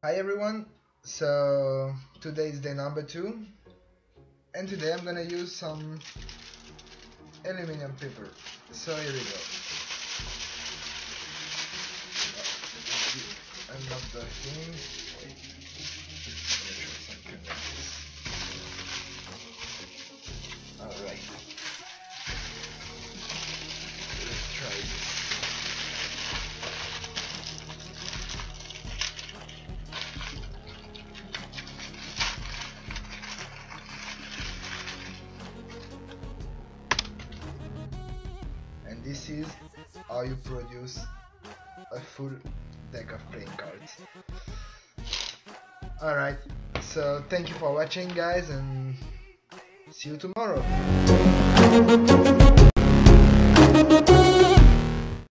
Hi everyone, so today is day number 2 and today I'm gonna use some aluminum paper. So here we go. Another thing. Wait. Let me show some connectors. Alright. Let's try this. And this is how you produce a full deck of playing cards. Alright, so thank you for watching guys and see you tomorrow.